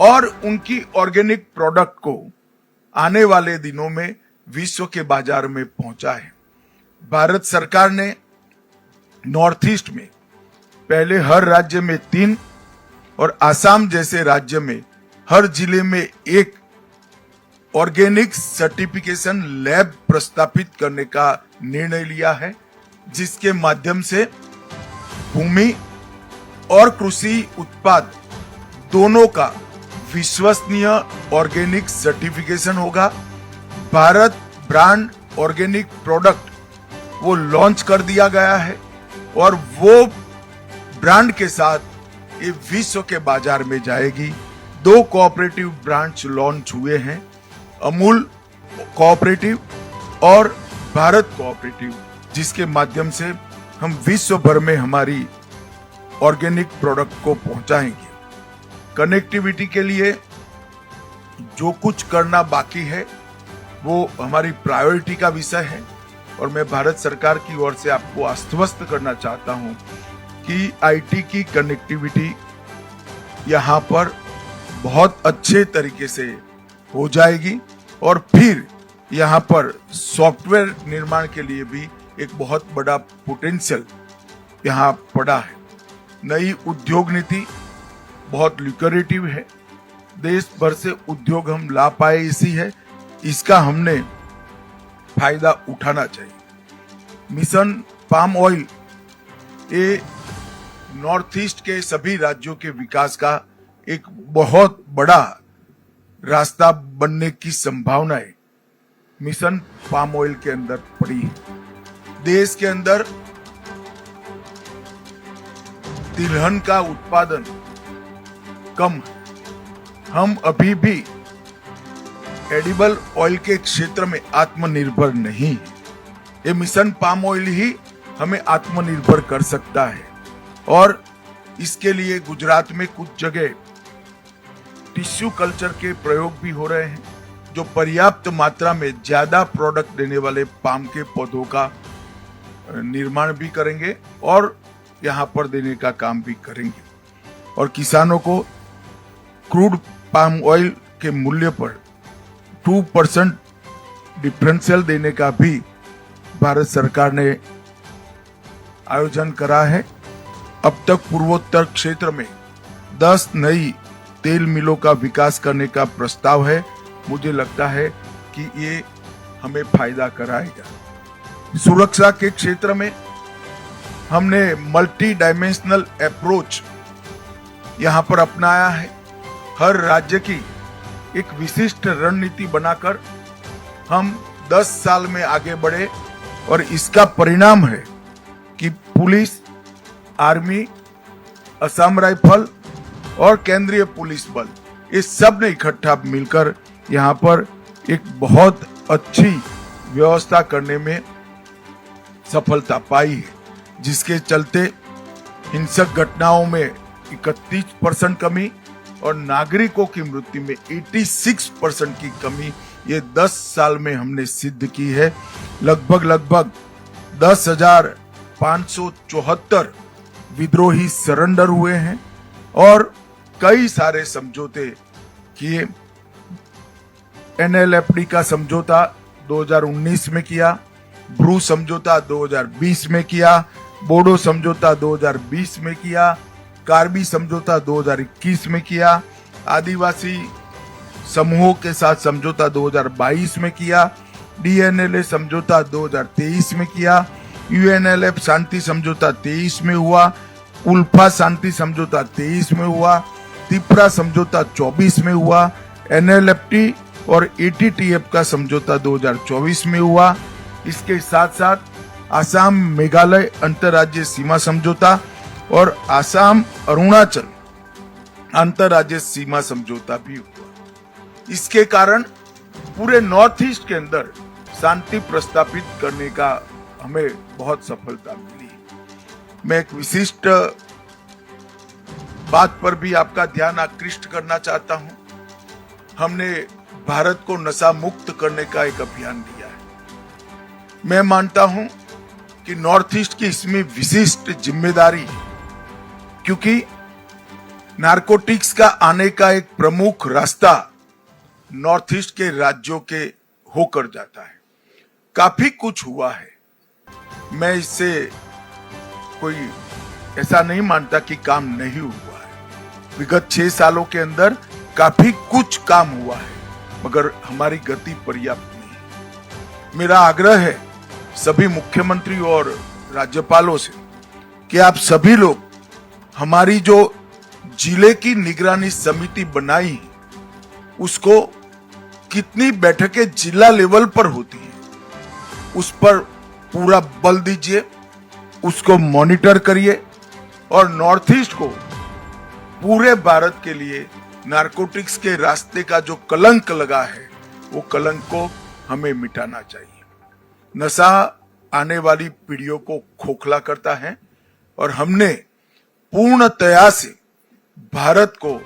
और उनकी organic product को आने वाले दिनों में विश्व के बाजार में पहुंचाए। भारत सरकार ने नॉर्थ ईस्ट में पहले हर राज्य में 3 और आसाम जैसे राज्य में हर जिले में 1 ऑर्गेनिक सर्टिफिकेशन लैब प्रस्तापित करने का निर्णय लिया है, जिसके माध्यम से भूमि और कृषि उत्पाद दोनों का विश्वसनीय ऑर्गेनिक सर्टिफिकेशन होगा। भारत ब्रांड ऑर्गेनिक प्रोडक्ट वो लॉन्च कर दिया गया है और वो ब्रांड के साथ ये विश्व के बाजार में जाएगी। 2 कोऑपरेटिव ब्रांड्स लॉन्च हुए हैं, अमूल कोऑपरेटिव और भारत कोऑपरेटिव, जिसके माध्यम से हम विश्व भर में हमारी ऑर्गेनिक प्रोडक्ट को पहुंचाएंगे। कनेक्टिविटी के लिए जो कुछ करना बाकी है वो हमारी प्रायोरिटी का विषय है और मैं भारत सरकार की ओर से आपको आश्वस्त करना चाहता हूं कि आईटी की कनेक्टिविटी यहां पर बहुत अच्छे तरीके से हो जाएगी और फिर यहां पर सॉफ्टवेयर निर्माण के लिए भी एक बहुत बड़ा पोटेंशियल यहां पड़ा है। नई उद्योग नीति बहुत लुक्रेटिव है, देश भर से उद्योग हम ला पाए इसी है, इसका हमने फायदा उठाना चाहिए। मिशन पाम ऑयल ये नॉर्थ ईस्ट के सभी राज्यों के विकास का एक बहुत बड़ा रास्ता बनने की संभावनाएं मिशन पाम ऑयल के अंदर पड़ी है। देश के अंदर तिलहन का उत्पादन कम है, हम अभी भी एडिबल ऑयल के क्षेत्र में आत्मनिर्भर नहीं है। ये मिशन पाम ऑयल ही हमें आत्मनिर्भर कर सकता है और इसके लिए गुजरात में कुछ जगह टिश्यू कल्चर के प्रयोग भी हो रहे हैं, जो पर्याप्त मात्रा में ज्यादा प्रोडक्ट देने वाले पाम के पौधों का निर्माण भी करेंगे और यहाँ पर देने का काम भी करेंगे और किसानों को क्रूड पाम ऑयल के मूल्य पर 2% डिफरेंशियल देने का भी भारत सरकार ने आयोजन करा है। अब तक पूर्वोत्तर क्षेत्र में 10 नई तेल मिलों का विकास करने का प्रस्ताव है। मुझे लगता है कि ये हमें फायदा कराएगा। सुरक्षा के क्षेत्र में हमने मल्टी डायमेंशनल अप्रोच यहाँ पर अपनाया है। हर राज्य की एक विशिष्ट रणनीति बनाकर हम 10 साल में आगे बढ़े और इसका परिणाम है कि पुलिस, आर्मी, असम राइफल और केंद्रीय पुलिस बल ये सब ने इकट्ठा मिलकर यहाँ पर एक बहुत अच्छी व्यवस्था करने में सफलता पाई है, जिसके चलते हिंसक घटनाओं में 31% कमी और नागरिकों की मृत्यु में 86% की कमी ये 10 साल में हमने सिद्ध की है। लगभग 10,574 विद्रोही सरेंडर हुए हैं और कई सारे समझौते किए। NLFD का समझौता 2019 में किया, ब्रू समझौता 2020 में किया, बोडो समझौता 2020 में किया, कार्बी समझौता 2021 में किया, आदिवासी समूहों के साथ समझौता 2022 में किया, DNLA समझौता 2023 में किया, UNLF शांति समझौता 23 में हुआ, उल्फा शांति समझौता 23 में हुआ, त्रिपुरा समझौता 24 में हुआ, NLFT और ATTF का समझौता 2024 में हुआ। इसके साथ साथ आसाम मेघालय अंतर्राज्यीय सीमा समझौता और आसाम अरुणाचल अंतर्राज्यीय सीमा समझौता भी हुआ। इसके कारण पूरे नॉर्थ ईस्ट के अंदर शांति प्रस्तापित करने का हमें बहुत सफलता मिली। मैं एक विशिष्ट बात पर भी आपका ध्यान आकृष्ट करना चाहता हूं। हमने भारत को नशा मुक्त करने का एक अभियान लिया है। मैं मानता हूं कि नॉर्थ ईस्ट की इसमें विशिष्ट जिम्मेदारी है, क्योंकि नारकोटिक्स का आने का एक प्रमुख रास्ता नॉर्थ ईस्ट के राज्यों के होकर जाता है। काफी कुछ हुआ है, मैं इससे कोई ऐसा नहीं मानता कि काम नहीं हुआ है। विगत 6 सालों के अंदर काफी कुछ काम हुआ है, मगर हमारी गति पर्याप्त नहीं। मेरा आग्रह है सभी मुख्यमंत्री और राज्यपालों से कि आप सभी लोग हमारी जो जिले की निगरानी समिति बनाई है, उसको कितनी बैठकें जिला लेवल पर होती है उस पर पूरा बल दीजिए, उसको मॉनिटर करिए और नॉर्थ ईस्ट को पूरे भारत के लिए नारकोटिक्स के रास्ते का जो कलंक लगा है वो कलंक को हमें मिटाना चाहिए। नशा आने वाली पीढ़ियों को खोखला करता है और हमने पूर्णतया से भारत को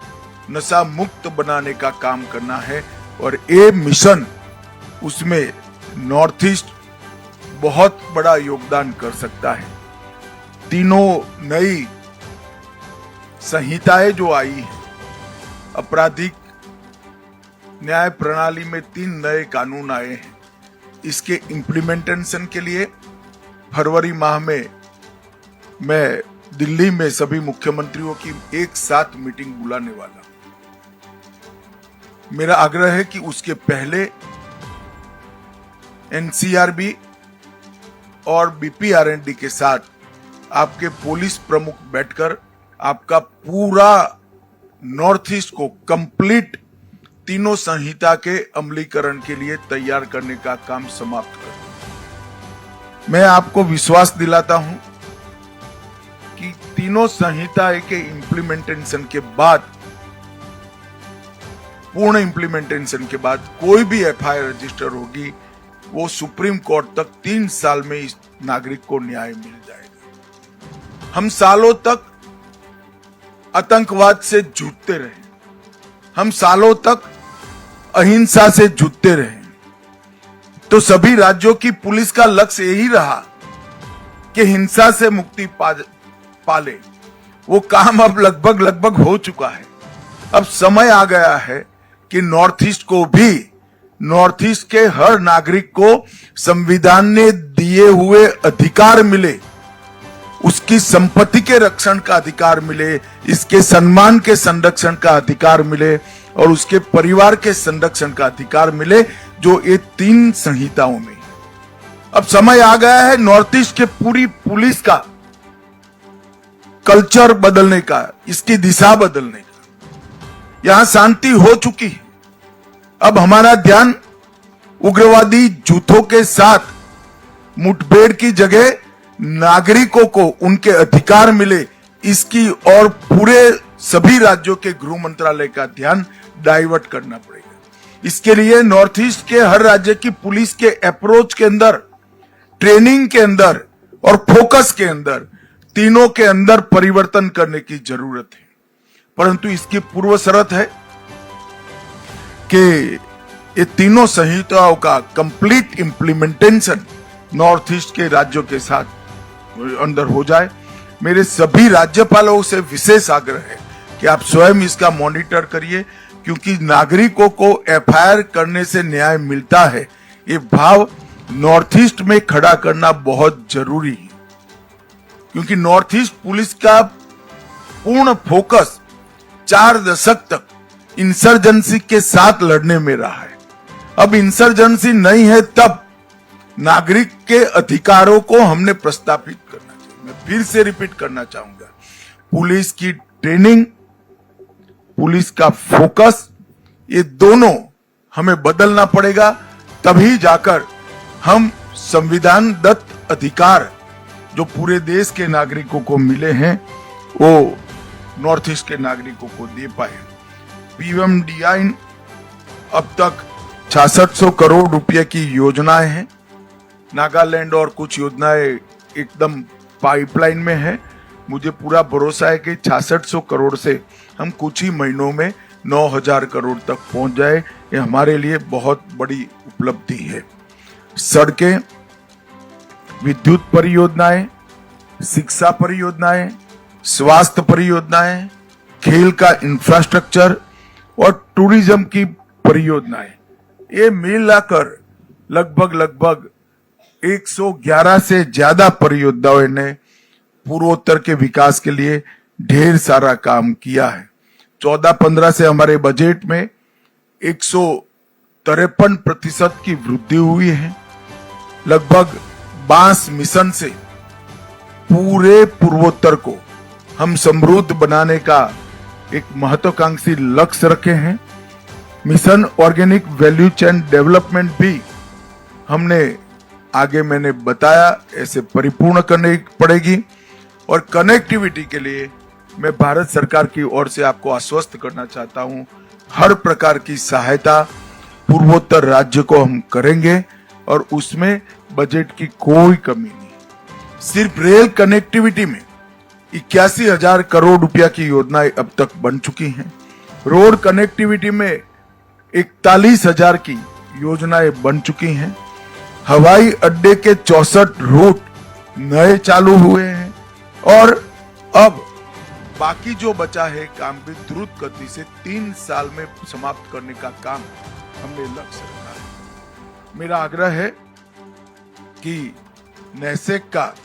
नशा मुक्त बनाने का काम करना है और ये मिशन, उसमें नॉर्थ ईस्ट बहुत बड़ा योगदान कर सकता है। तीनों नई संहिताएं जो आई है, आपराधिक न्याय प्रणाली में 3 नए कानून आए हैं। इसके इम्प्लीमेंटेशन के लिए फरवरी माह में मैं दिल्ली में सभी मुख्यमंत्रियों की एक साथ मीटिंग बुलाने वाला हूं। मेरा आग्रह है कि उसके पहले एनसीआरबी और बीपीआरएनडी के साथ आपके पुलिस प्रमुख बैठकर आपका पूरा नॉर्थ ईस्ट को कंप्लीट तीनों संहिता के अमलीकरण के लिए तैयार करने का काम समाप्त करें। मैं आपको विश्वास दिलाता हूं कि तीनों संहिता के इम्प्लीमेंटेशन के बाद, पूर्ण इम्प्लीमेंटेशन के बाद कोई भी एफआईआर रजिस्टर होगी, वो सुप्रीम कोर्ट तक 3 साल में इस नागरिक को न्याय मिल जाएगा। हम सालों तक आतंकवाद से जूझते रहे, हम सालों तक अहिंसा से जूझते रहे, तो सभी राज्यों की पुलिस का लक्ष्य यही रहा कि हिंसा से मुक्ति पाले। वो काम अब लगभग हो चुका है। अब समय आ गया है कि नॉर्थ ईस्ट को भी, नॉर्थ ईस्ट के हर नागरिक को संविधान ने दिए हुए अधिकार मिले, उसकी संपत्ति के रक्षण का अधिकार मिले, इसके सम्मान के संरक्षण का अधिकार मिले और उसके परिवार के संरक्षण का अधिकार मिले, जो ये 3 संहिताओं में। अब समय आ गया है नॉर्थ ईस्ट के पूरी पुलिस का कल्चर बदलने का, इसकी दिशा बदलने का। यहां शांति हो चुकी है, अब हमारा ध्यान उग्रवादी जुथों के साथ मुठभेड़ की जगह नागरिकों को उनके अधिकार मिले, इसकी और पूरे सभी राज्यों के गृह मंत्रालय का ध्यान डाइवर्ट करना पड़ेगा। इसके लिए नॉर्थ ईस्ट के हर राज्य की पुलिस के अप्रोच के अंदर, ट्रेनिंग के अंदर और फोकस के अंदर, तीनों के अंदर परिवर्तन करने की जरूरत है। परंतु इसकी पूर्व शर्त है कि ये तीनों संहिताओं का कंप्लीट इंप्लीमेंटेशन नॉर्थ ईस्ट के राज्यों के साथ अंदर हो जाए। मेरे सभी राज्यपालों से विशेष आग्रह है कि आप स्वयं इसका मॉनिटर करिए, क्योंकि नागरिकों को एफआईआर करने से न्याय मिलता है, ये भाव नॉर्थ ईस्ट में खड़ा करना बहुत जरूरी है। क्योंकि नॉर्थ ईस्ट पुलिस का पूर्ण फोकस 4 दशक तक इंसर्जेंसी के साथ लड़ने में रहा है। अब इंसर्जेंसी नहीं है, तब नागरिक के अधिकारों को हमने प्रस्तापित करना चाहिए। मैं फिर से रिपीट करना चाहूंगा, पुलिस की ट्रेनिंग, पुलिस का फोकस, ये दोनों हमें बदलना पड़ेगा, तभी जाकर हम संविधान दत्त अधिकार जो पूरे देश के नागरिकों को मिले हैं वो नॉर्थ ईस्ट के नागरिकों को दे पाए। पीएमडीआई अब तक 6600 करोड़ रुपए की योजनाएं हैं। नागालैंड और कुछ योजनाएं एकदम पाइपलाइन में है। मुझे पूरा भरोसा है कि 6600 करोड़ से हम कुछ ही महीनों में 9000 करोड़ तक पहुंच जाए। ये हमारे लिए बहुत बड़ी उपलब्धि है। सड़कें, विद्युत परियोजनाएं, शिक्षा परियोजनाएं, स्वास्थ्य परियोजनाएं, खेल का इंफ्रास्ट्रक्चर और टूरिज्म की परियोजनाएं, ये मिलाकर लगभग 111 से ज्यादा परियोजनाओं ने पूर्वोत्तर के विकास के लिए ढेर सारा काम किया है। 14-15 से हमारे बजट में 153% की वृद्धि हुई है। लगभग 22 मिशन से पूरे पूर्वोत्तर को हम समृद्ध बनाने का एक महत्वाकांक्षी लक्ष्य रखे हैं। Mission organic value chain development भी हमने आगे मैंने बताया ऐसे परिपूर्ण करनी पड़ेगी। और कनेक्टिविटी के लिए मैं भारत सरकार की ओर से आपको आश्वस्त करना चाहता हूं, हर प्रकार की सहायता पूर्वोत्तर राज्य को हम करेंगे और उसमें बजट की कोई कमी नहीं। सिर्फ रेल कनेक्टिविटी में 81,000 करोड़ रुपया की योजनाएं अब तक बन चुकी हैं। रोड कनेक्टिविटी में 41,000 की योजनाएं बन चुकी हैं। हवाई अड्डे के 64 रूट नए चालू हुए हैं और अब बाकी जो बचा है काम भी द्रुत गति से 3 साल में समाप्त करने का काम हमने लक्ष्य रखा है। मेरा आग्रह है कि नेसेक का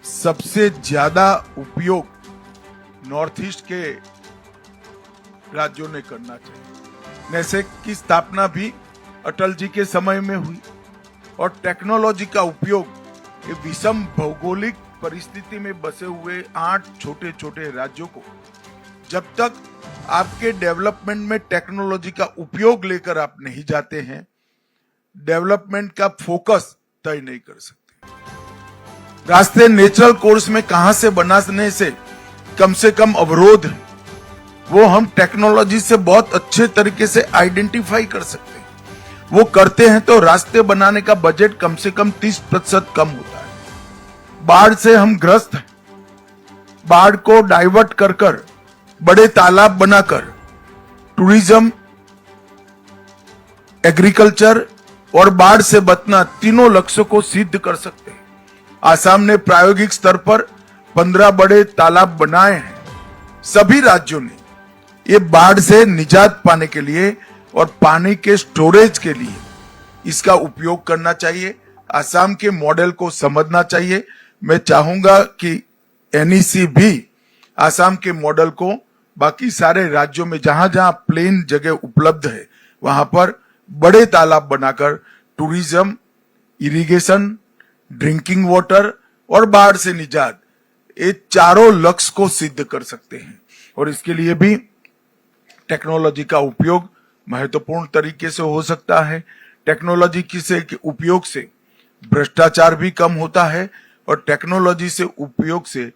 सबसे ज्यादा उपयोग नॉर्थ ईस्ट के राज्यों ने करना चाहिए। नेसेक की स्थापना भी अटल जी के समय में हुई और टेक्नोलॉजी का उपयोग ये विषम भौगोलिक परिस्थिति में बसे हुए 8 छोटे छोटे राज्यों को जब तक आपके डेवलपमेंट में टेक्नोलॉजी का उपयोग लेकर आप नहीं जाते हैं, डेवलपमेंट का फोकस तय नहीं कर सकते। रास्ते नेचुरल कोर्स में कहां से बनाने से कम अवरोध है, वो हम टेक्नोलॉजी से बहुत अच्छे तरीके से आइडेंटिफाई कर सकते हैं। वो करते हैं तो रास्ते बनाने का बजट कम से कम 30% कम होता है। बाढ़ से हम ग्रस्त हैं, बाढ़ को डाइवर्ट कर बड़े तालाब बनाकर टूरिज्म, एग्रीकल्चर और बाढ़ से बचना तीनों लक्ष्यों को सिद्ध कर सकते हैं। आसाम ने प्रायोगिक स्तर पर 15 बड़े तालाब बनाए हैं। सभी राज्यों ने ये बाढ़ से निजात पाने के लिए और पानी के स्टोरेज के लिए इसका उपयोग करना चाहिए। आसाम के मॉडल को समझना चाहिए। मैं चाहूंगा कि एनईसी भी आसाम के मॉडल को बाकी सारे राज्यों में जहां जहां प्लेन जगह उपलब्ध है वहां पर बड़े तालाब बनाकर टूरिज्म, इरिगेशन, ड्रिंकिंग वाटर और बाढ़ से निजात, ये चारों लक्ष्य को सिद्ध कर सकते हैं। और इसके लिए भी टेक्नोलॉजी का उपयोग महत्वपूर्ण तरीके से हो सकता है। टेक्नोलॉजी के उपयोग से भ्रष्टाचार भी कम होता है और टेक्नोलॉजी से उपयोग से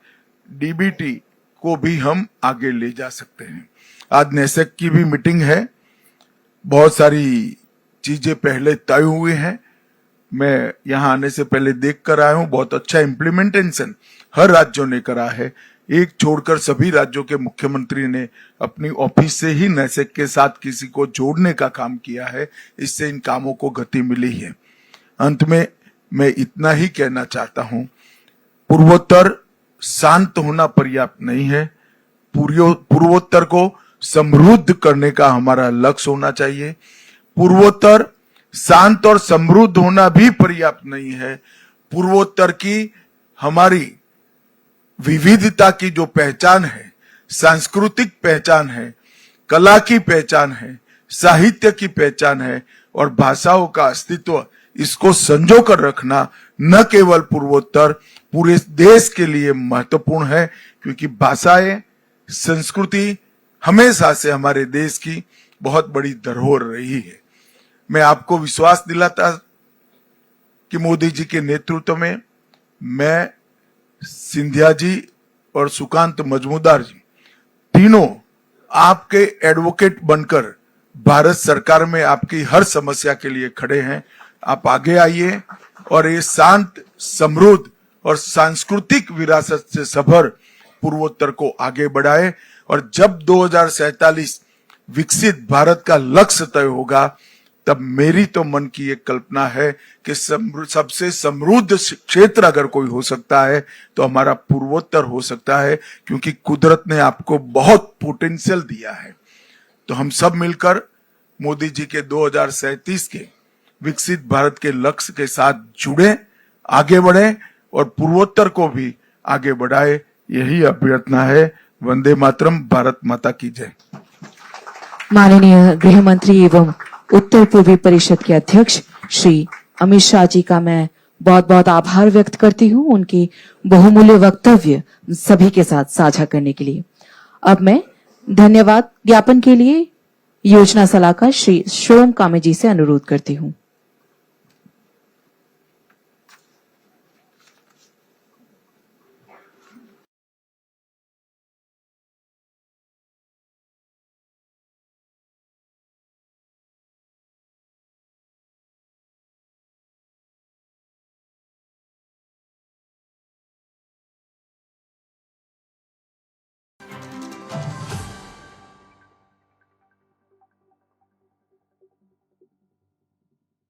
डीबीटी को भी हम आगे ले जा सकते हैं। आज नेसेक की भी मीटिंग है, बहुत सारी चीजें पहले तय हुई हैं। मैं यहां आने से पहले देख कर आया हूं, बहुत अच्छा इम्प्लीमेंटेशन हर राज्यों ने करा है। एक छोड़कर सभी राज्यों के मुख्यमंत्री ने अपनी ऑफिस से ही नेसेक के साथ किसी को जोड़ने का काम किया है। इससे इन कामों को गति मिली है। अंत में मैं इतना ही कहना चाहता हूं, पूर्वोत्तर शांत होना पर्याप्त नहीं है। पूर्वोत्तर को समृद्ध करने का हमारा लक्ष्य होना चाहिए। पूर्वोत्तर शांत और समृद्ध होना भी पर्याप्त नहीं है। पूर्वोत्तर की हमारी विविधता की जो पहचान है, सांस्कृतिक पहचान है, कला की पहचान है, साहित्य की पहचान है और भाषाओं का अस्तित्व, इसको संजो कर रखना न केवल पूर्वोत्तर, पूरे देश के लिए महत्वपूर्ण है। क्योंकि भाषाएं, संस्कृति हमेशा से हमारे देश की बहुत बड़ी धरोहर रही है। मैं आपको विश्वास दिलाता कि मोदी जी के नेतृत्व में मैं, सिंधिया जी और सुकांत मजमूदार जी तीनों आपके एडवोकेट बनकर भारत सरकार में आपकी हर समस्या के लिए खड़े हैं। आप आगे आइए और ये शांत, समृद्ध और सांस्कृतिक विरासत से सभर पूर्वोत्तर को आगे बढ़ाए। और जब 2047 विकसित भारत का लक्ष्य तय होगा तब मेरी तो मन की एक कल्पना है कि सबसे समृद्ध क्षेत्र अगर कोई हो सकता है तो हमारा पूर्वोत्तर हो सकता है, क्योंकि कुदरत ने आपको बहुत पोटेंशियल दिया है। तो हम सब मिलकर मोदी जी के 2037 के विकसित भारत के लक्ष्य के साथ जुड़े, आगे बढ़े और पूर्वोत्तर को भी आगे बढ़ाए, यही अभ्यर्थना है। वंदे मातरम, भारत माता की जय। माननीय गृह मंत्री एवं उत्तर पूर्वी परिषद के अध्यक्ष श्री अमित शाह जी का मैं बहुत बहुत आभार व्यक्त करती हूं उनकी बहुमूल्य वक्तव्य सभी के साथ साझा करने के लिए। अब मैं धन्यवाद ज्ञापन के लिए योजना सलाहकार श्री शोम कामे जी से अनुरोध करती हूं।